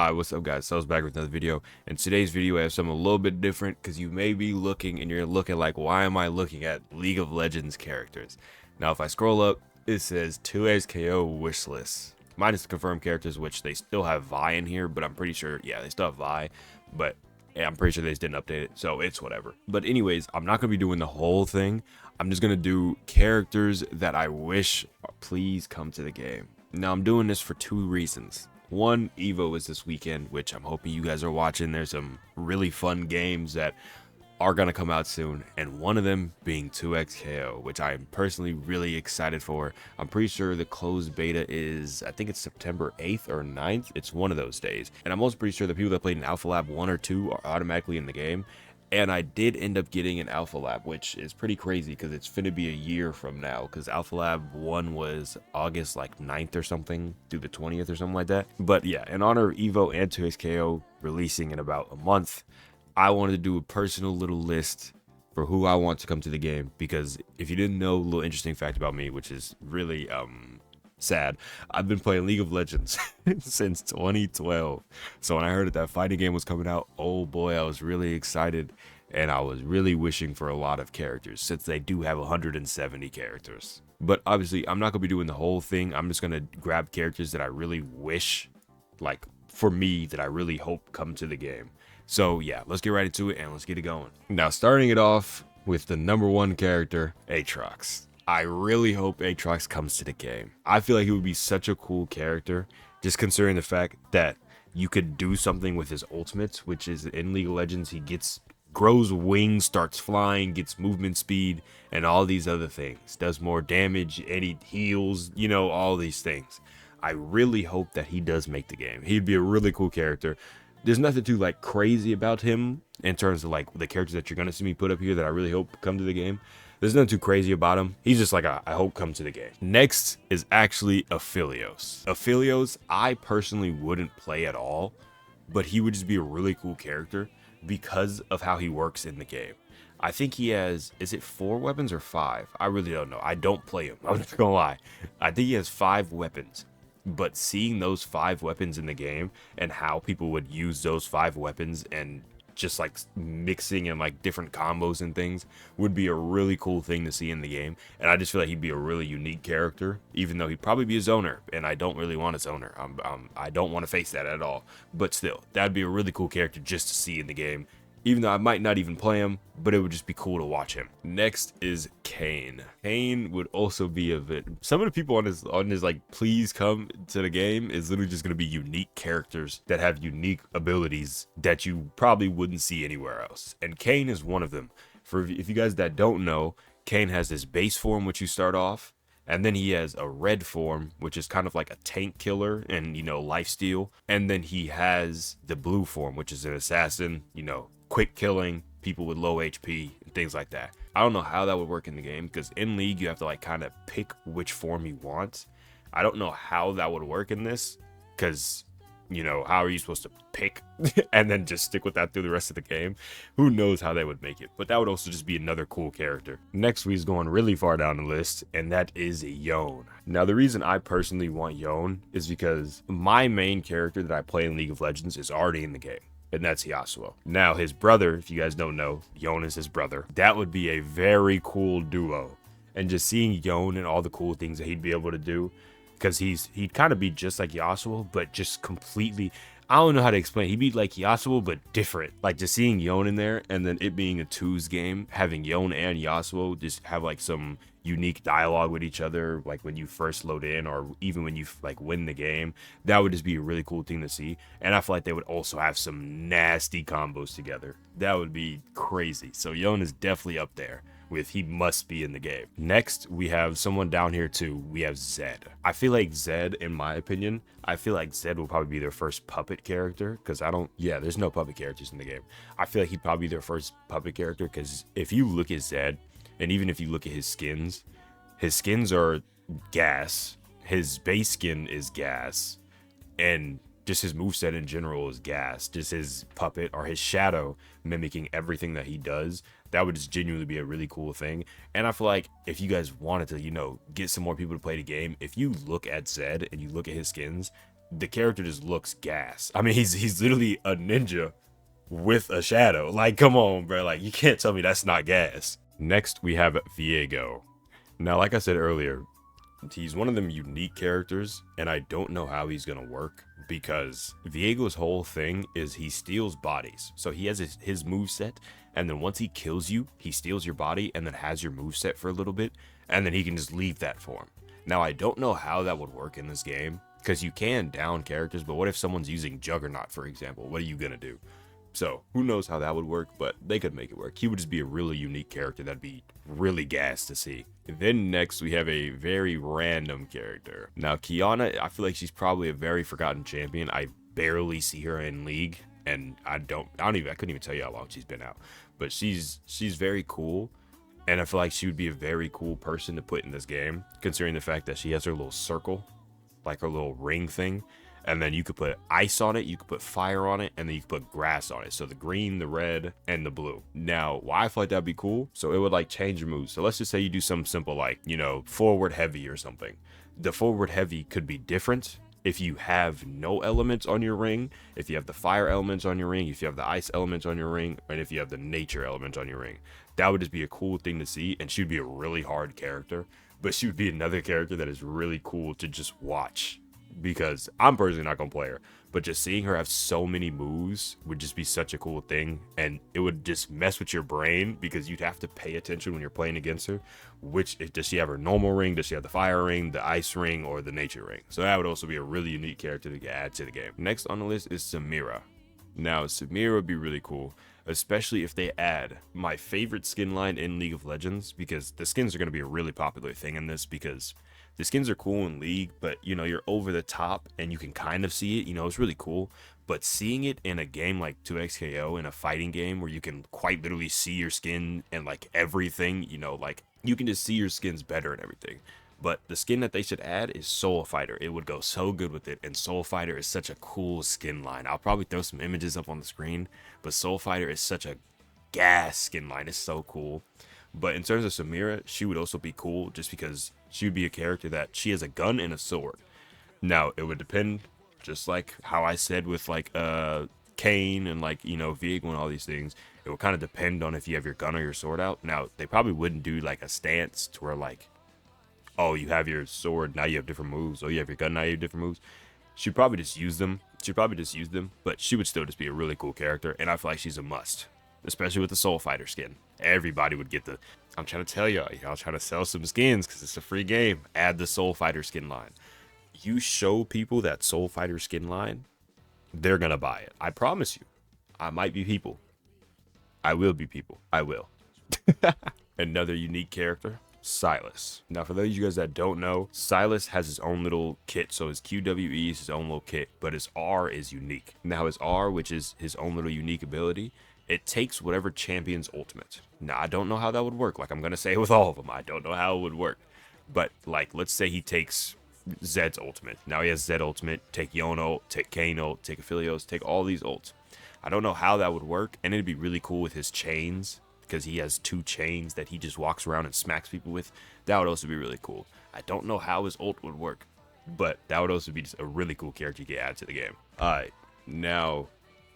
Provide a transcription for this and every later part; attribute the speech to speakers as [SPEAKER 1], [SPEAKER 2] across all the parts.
[SPEAKER 1] What's up guys, so I was back with another video, and today's video I have something a little bit different because you may be looking and you're looking like, why am I looking at League of Legends characters? Now if I scroll up, it says 2XKO wishlist. Minus the confirmed characters, which they still have Vi in here, but I'm pretty sure, yeah, they still have Vi, but yeah, I'm pretty sure they just didn't update it, so it's whatever. But anyways, I'm not going to be doing the whole thing. I'm just going to do characters that I wish please come to the game. Now I'm doing this for two reasons. One, Evo is this weekend, which I'm hoping you guys are watching. There's some really fun games that are going to come out soon, and one of them being 2XKO, which I am personally really excited for. I'm pretty sure the closed beta is, I think it's September 8th or 9th. It's one of those days. And I'm also pretty sure the people that played in Alpha Lab 1 or 2 are automatically in the game. And I did end up getting an Alpha Lab, which is pretty crazy because it's finna be a year from now, because Alpha Lab 1 was August like 9th or something through the 20th or something like that. But yeah, in honor of Evo and 2XKO releasing in about a month, I wanted to do a personal little list for who I want to come to the game, because if you didn't know, a little interesting fact about me, which is really sad, I've been playing League of Legends since 2012. So when I heard that fighting game was coming out, oh boy, I was really excited, and I was really wishing for a lot of characters, since they do have 170 characters. But obviously I'm not gonna be doing the whole thing. I'm just gonna grab characters that I really wish, like for me, that I really hope come to the game. So yeah, let's get right into it and let's get it going. Now starting it off with the #1 character, Aatrox. I really hope Aatrox comes to the game. I feel like he would be such a cool character, just considering the fact that you could do something with his ultimates, which is in League of Legends, he grows wings, starts flying, gets movement speed, and all these other things. Does more damage, and he heals, you know, all these things. I really hope that he does make the game. He'd be a really cool character. There's nothing too like crazy about him in terms of like the characters that you're gonna see me put up here that I really hope come to the game. There's nothing too crazy about him. He's just like I hope come to the game. Next is actually Aphelios. Aphelios, I personally wouldn't play at all, but he would just be a really cool character because of how he works in the game. I think he has, is it 4 weapons or 5? I really don't know. I don't play him. I'm not gonna lie. I think he has 5 weapons. But seeing those 5 weapons in the game and how people would use those 5 weapons and just like mixing and like different combos and things would be a really cool thing to see in the game. And I just feel like he'd be a really unique character, even though he'd probably be a zoner, and I don't really want a zoner. I don't want to face that at all. But still, that'd be a really cool character just to see in the game, even though I might not even play him, but it would just be cool to watch him. Next is Kayn. Kayn would also be a bit, some of the people on his like please come to the game is literally just going to be unique characters that have unique abilities that you probably wouldn't see anywhere else, and Kayn is one of them. For if you guys that don't know, Kayn has this base form which you start off, and then he has a red form, which is kind of like a tank killer and, you know, lifesteal. And then he has the blue form, which is an assassin, you know, quick killing people with low HP and things like that. I don't know how that would work in the game, because in League you have to like kind of pick which form you want. I don't know how that would work in this, because, you know, how are you supposed to pick and then just stick with that through the rest of the game? Who knows how they would make it, but that would also just be another cool character. Next, we're going really far down the list, and that is Yall. Now, the reason I personally want Yall is because my main character that I play in League of Legends is already in the game, and that's Yasuo. Now, his brother, if you guys don't know, Yall is his brother. That would be a very cool duo, and just seeing Yall and all the cool things that he'd be able to do, because he'd kind of be just like Yasuo, but just completely, I don't know how to explain. He'd be like Yasuo, but different. Like just seeing Yall in there, and then it being a twos game, having Yall and Yasuo just have like some unique dialogue with each other, like when you first load in, or even when you like win the game. That would just be a really cool thing to see. And I feel like they would also have some nasty combos together. That would be crazy. So Yall is definitely up there with he must be in the game. Next, we have someone down here too. We have Zed. I feel like Zed, in my opinion, I feel like Zed will probably be their first puppet character, because there's no puppet characters in the game. I feel like he'd probably be their first puppet character, because if you look at Zed, and even if you look at his skins are gas, his base skin is gas, and just his moveset in general is gas. Just his puppet or his shadow mimicking everything that he does, that would just genuinely be a really cool thing. And I feel like if you guys wanted to, you know, get some more people to play the game, if you look at Zed and you look at his skins, the character just looks gas. I mean, he's literally a ninja with a shadow. Like, come on, bro. Like, you can't tell me that's not gas. Next, we have Viego. Now, like I said earlier, he's one of them unique characters, and I don't know how he's gonna work, because Viego's whole thing is he steals bodies. So he has his moveset, and then once he kills you, he steals your body and then has your moveset for a little bit, and then he can just leave that form. Now, I don't know how that would work in this game, because you can down characters, but what if someone's using Juggernaut, for example? What are you gonna do? So, who knows how that would work, but they could make it work. He would just be a really unique character that'd be really gas to see. Then next, we have a very random character. Now, Kiana, I feel like she's probably a very forgotten champion. I barely see her in League, and I couldn't even tell you how long she's been out. But she's very cool, and I feel like she would be a very cool person to put in this game, considering the fact that she has her little circle, like her little ring thing. And then you could put ice on it, you could put fire on it, and then you could put grass on it. So the green, the red, and the blue. Now, why I feel like that'd be cool? So it would like change your moves. So let's just say you do something simple like, you know, forward heavy or something. The forward heavy could be different if you have no elements on your ring, if you have the fire elements on your ring, if you have the ice elements on your ring, and if you have the nature elements on your ring. That would just be a cool thing to see, and she'd be a really hard character. But she would be another character that is really cool to just watch. Because I'm personally not gonna play her, but just seeing her have so many moves would just be such a cool thing, and it would just mess with your brain because you'd have to pay attention when you're playing against her. Does she have her normal ring, does she have the fire ring, the ice ring, or the nature ring? So that would also be a really unique character to add to the game. Next on the list is Samira. Now, Samira would be really cool, especially if they add my favorite skin line in League of Legends, because the skins are going to be a really popular thing in this, because the skins are cool in League, but, you know, you're over the top and you can kind of see it, you know, it's really cool. But seeing it in a game like 2XKO, in a fighting game where you can quite literally see your skin and like everything, you know, like you can just see your skins better and everything. But the skin that they should add is Soul Fighter. It would go so good with it, and Soul Fighter is such a cool skin line. I'll probably throw some images up on the screen, but Soul Fighter is such a gas skin line. It's so cool. But in terms of Samira, she would also be cool just because she would be a character that she has a gun and a sword. Now, it would depend, just like how I said with like Kane and like, you know, Viego and all these things. It would kind of depend on if you have your gun or your sword out. Now, they probably wouldn't do like a stance to where like, oh, you have your sword, now you have different moves. Oh, you have your gun, now you have different moves. She'd probably just use them. But she would still just be a really cool character, and I feel like she's a must. Especially with the Soul Fighter skin. Everybody would get the... I'm trying to tell y'all trying to sell some skins because it's a free game. Add the Soul Fighter skin line. You show people that Soul Fighter skin line, they're going to buy it. I promise you. I might be people. I will be people. I will. Another unique character, Silas. Now, for those of you guys that don't know, Silas has his own little kit. So his QWE is his own little kit, but his R is unique. Now, his R, which is his own little unique ability, it takes whatever champion's ultimate. Now, I don't know how that would work. Like, I'm going to say with all of them, I don't know how it would work. But, like, let's say he takes Zed's ultimate. Now he has Zed ultimate, take Yone ult, take Kane ult, take Aphelios, take all these ults. I don't know how that would work, and it'd be really cool with his chains, because he has 2 chains that he just walks around and smacks people with. That would also be really cool. I don't know how his ult would work, but that would also be just a really cool character you could add to the game. Alright, now...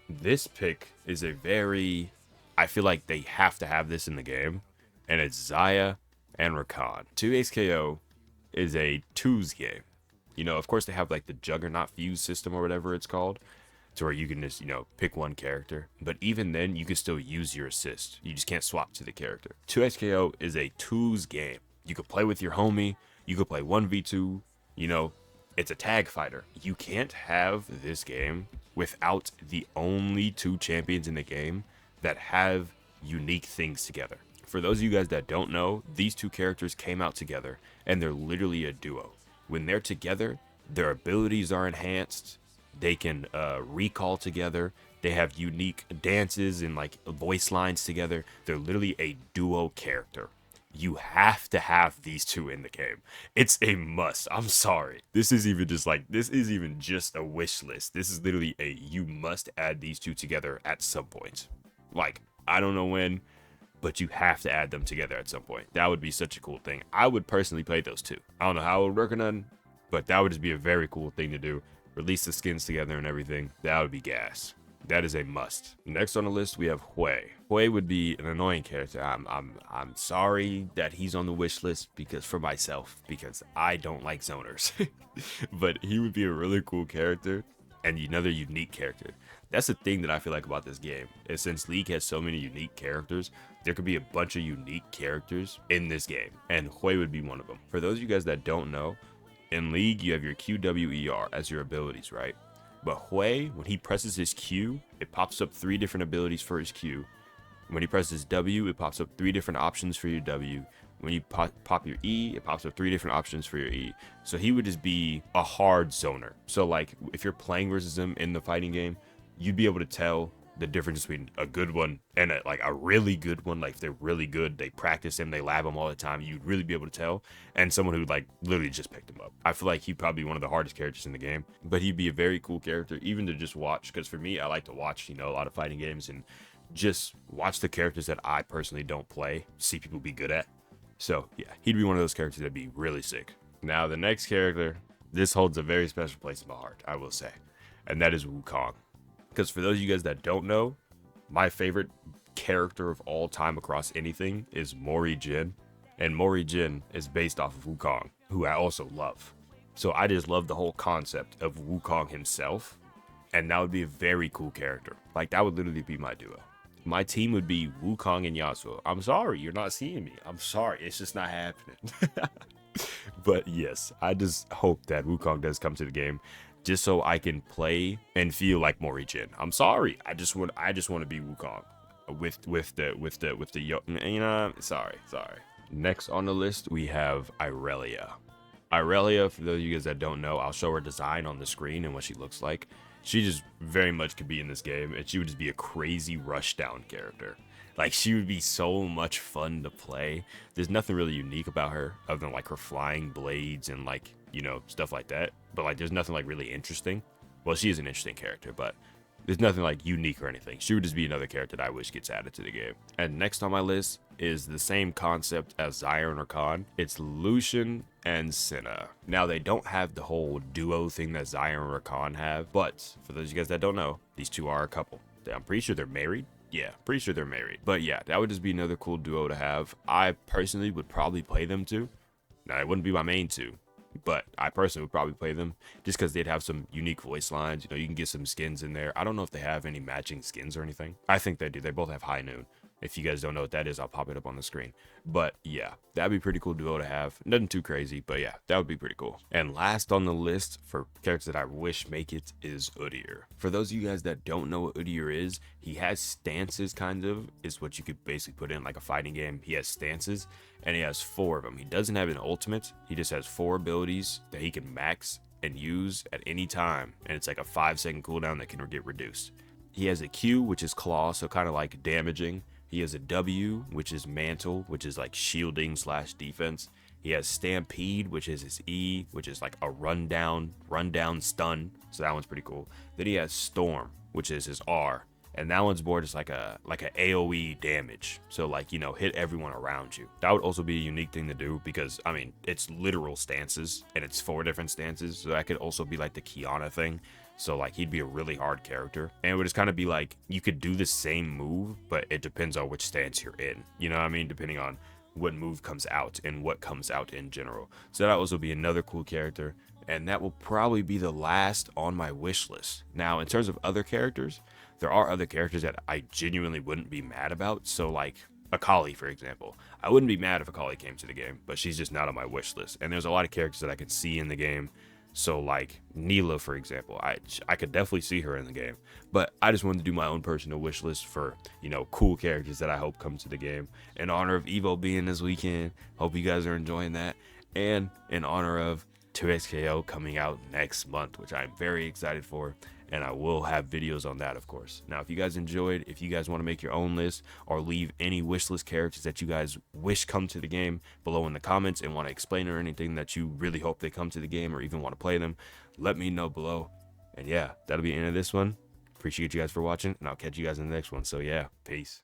[SPEAKER 1] this pick is a very, I feel like they have to have this in the game, and it's Xayah and Rakan. 2XKO is a twos game. You know, of course they have like the Juggernaut fuse system or whatever it's called, to where you can just, you know, pick one character. But even then, you can still use your assist. You just can't swap to the character. 2XKO is a twos game. You could play with your homie, you could play 1v2, you know, it's a tag fighter. You can't have this game without the only 2 champions in the game that have unique things together. For those of you guys that don't know, these 2 characters came out together, and they're literally a duo. When they're together, their abilities are enhanced. They can recall together. They have unique dances and like voice lines together. They're literally a duo character. You have to have these 2 in the game. It's a must. I'm sorry. This is even just a wish list. This is literally you must add these 2 together at some point. Like, I don't know when, but you have to add them together at some point. That would be such a cool thing. I would personally play those 2. I don't know how it would work or nothing, but that would just be a very cool thing to do. release the skins together and everything, that would be gas. That is a must. Next on the list, we have Hui. Hui would be an annoying character. I'm sorry that he's on the wish list because for myself, because I don't like zoners. But he would be a really cool character and another unique character. That's the thing that I feel like about this game, is since League has so many unique characters, there could be a bunch of unique characters in this game, and Hui would be one of them. For those of you guys that don't know, in League, you have your QWER as your abilities, right? But Hui, when he presses his Q, it pops up 3 different abilities for his Q. When he presses W, it pops up 3 different options for your W. When you pop your E, it pops up 3 different options for your E. So he would just be a hard zoner. So like, if you're playing versus him in the fighting game, you'd be able to tell the difference between a good one and a really good one. Like, if they're really good, they practice him, they lab him all the time, you'd really be able to tell. And someone who like literally just picked him up. I feel like he'd probably be one of the hardest characters in the game, but he'd be a very cool character even to just watch, because for me, I like to watch, you know, a lot of fighting games and just watch the characters that I personally don't play, see people be good at. So yeah, he'd be one of those characters that'd be really sick. Now the next character, this holds a very special place in my heart, I will say, and that is Wukong. Because for those of you guys that don't know, my favorite character of all time across anything is Mori Jin. And Mori Jin is based off of Wukong, who I also love. So I just love the whole concept of Wukong himself. And that would be a very cool character. Like, that would literally be my duo. My team would be Wukong and Yasuo. I'm sorry, you're not seeing me. I'm sorry, it's just not happening. But yes, I just hope that Wukong does come to the game, just so I can play and feel like Mori Jin. I'm sorry, I just want to be Wukong with the you know. Sorry. Next on the list we have Irelia. Irelia, for those of you guys that don't know, I'll show her design on the screen and what she looks like. She just very much could be in this game, and she would just be a crazy rushdown character. Like, she would be so much fun to play. There's nothing really unique about her other than like her flying blades and like, you know, stuff like that. But like, there's nothing like really interesting. Well, she is an interesting character, but there's nothing like unique or anything. She would just be another character that I wish gets added to the game. And next on my list is the same concept as Zion or Khan. It's Lucian and Senna. Now, they don't have the whole duo thing that Zion or Khan have, but for those of you guys that don't know, these two are a couple. I'm pretty sure they're married. Yeah, pretty sure they're married. But yeah, that would just be another cool duo to have. I personally would probably play them too. Now, it wouldn't be my main two, but I personally would probably play them just because they'd have some unique voice lines. You know, you can get some skins in there. I don't know if they have any matching skins or anything. I think they do. They both have High Noon. If you guys don't know what that is, I'll pop it up on the screen. But yeah, that'd be pretty cool duo to have. Nothing too crazy, but yeah, that would be pretty cool. And last on the list for characters that I wish make it is Udyr. For those of you guys that don't know what Udyr is, he has stances, kind of, is what you could basically put in like a fighting game. He has stances, and he has 4 of them. He doesn't have an ultimate. He just has 4 abilities that he can max and use at any time, and it's like a 5-second cooldown that can get reduced. He has a Q, which is claw, so kind of like damaging. He has a W, which is mantle, which is like shielding / defense. He has stampede, which is his E, which is like a rundown stun. So that one's pretty cool. Then he has storm, which is his R, and that one's more just like a AoE damage. So like, you know, hit everyone around you. That would also be a unique thing to do because, I mean, it's literal stances and it's 4 different stances. So that could also be like the Kiana thing. So like, he'd be a really hard character, and it would just kind of be like, you could do the same move, but it depends on which stance you're in, you know what I mean, depending on what move comes out and what comes out in general. So that also be another cool character, and that will probably be the last on my wish list. Now, in terms of other characters, there are other characters that I genuinely wouldn't be mad about. So like Akali, for example, I wouldn't be mad if Akali came to the game, but she's just not on my wish list. And there's a lot of characters that I can see in the game. So like Neela, for example, I could definitely see her in the game, but I just wanted to do my own personal wish list for, you know, cool characters that I hope come to the game in honor of Evo being this weekend. Hope you guys are enjoying that, and in honor of 2XKO coming out next month, which I'm very excited for, and I will have videos on that, of course. Now, if you guys enjoyed, if you guys want to make your own list or leave any wish list characters that you guys wish come to the game below in the comments and want to explain or anything that you really hope they come to the game or even want to play them, let me know below. And yeah, that'll be the end of this one. Appreciate you guys for watching, and I'll catch you guys in the next one. So yeah, peace.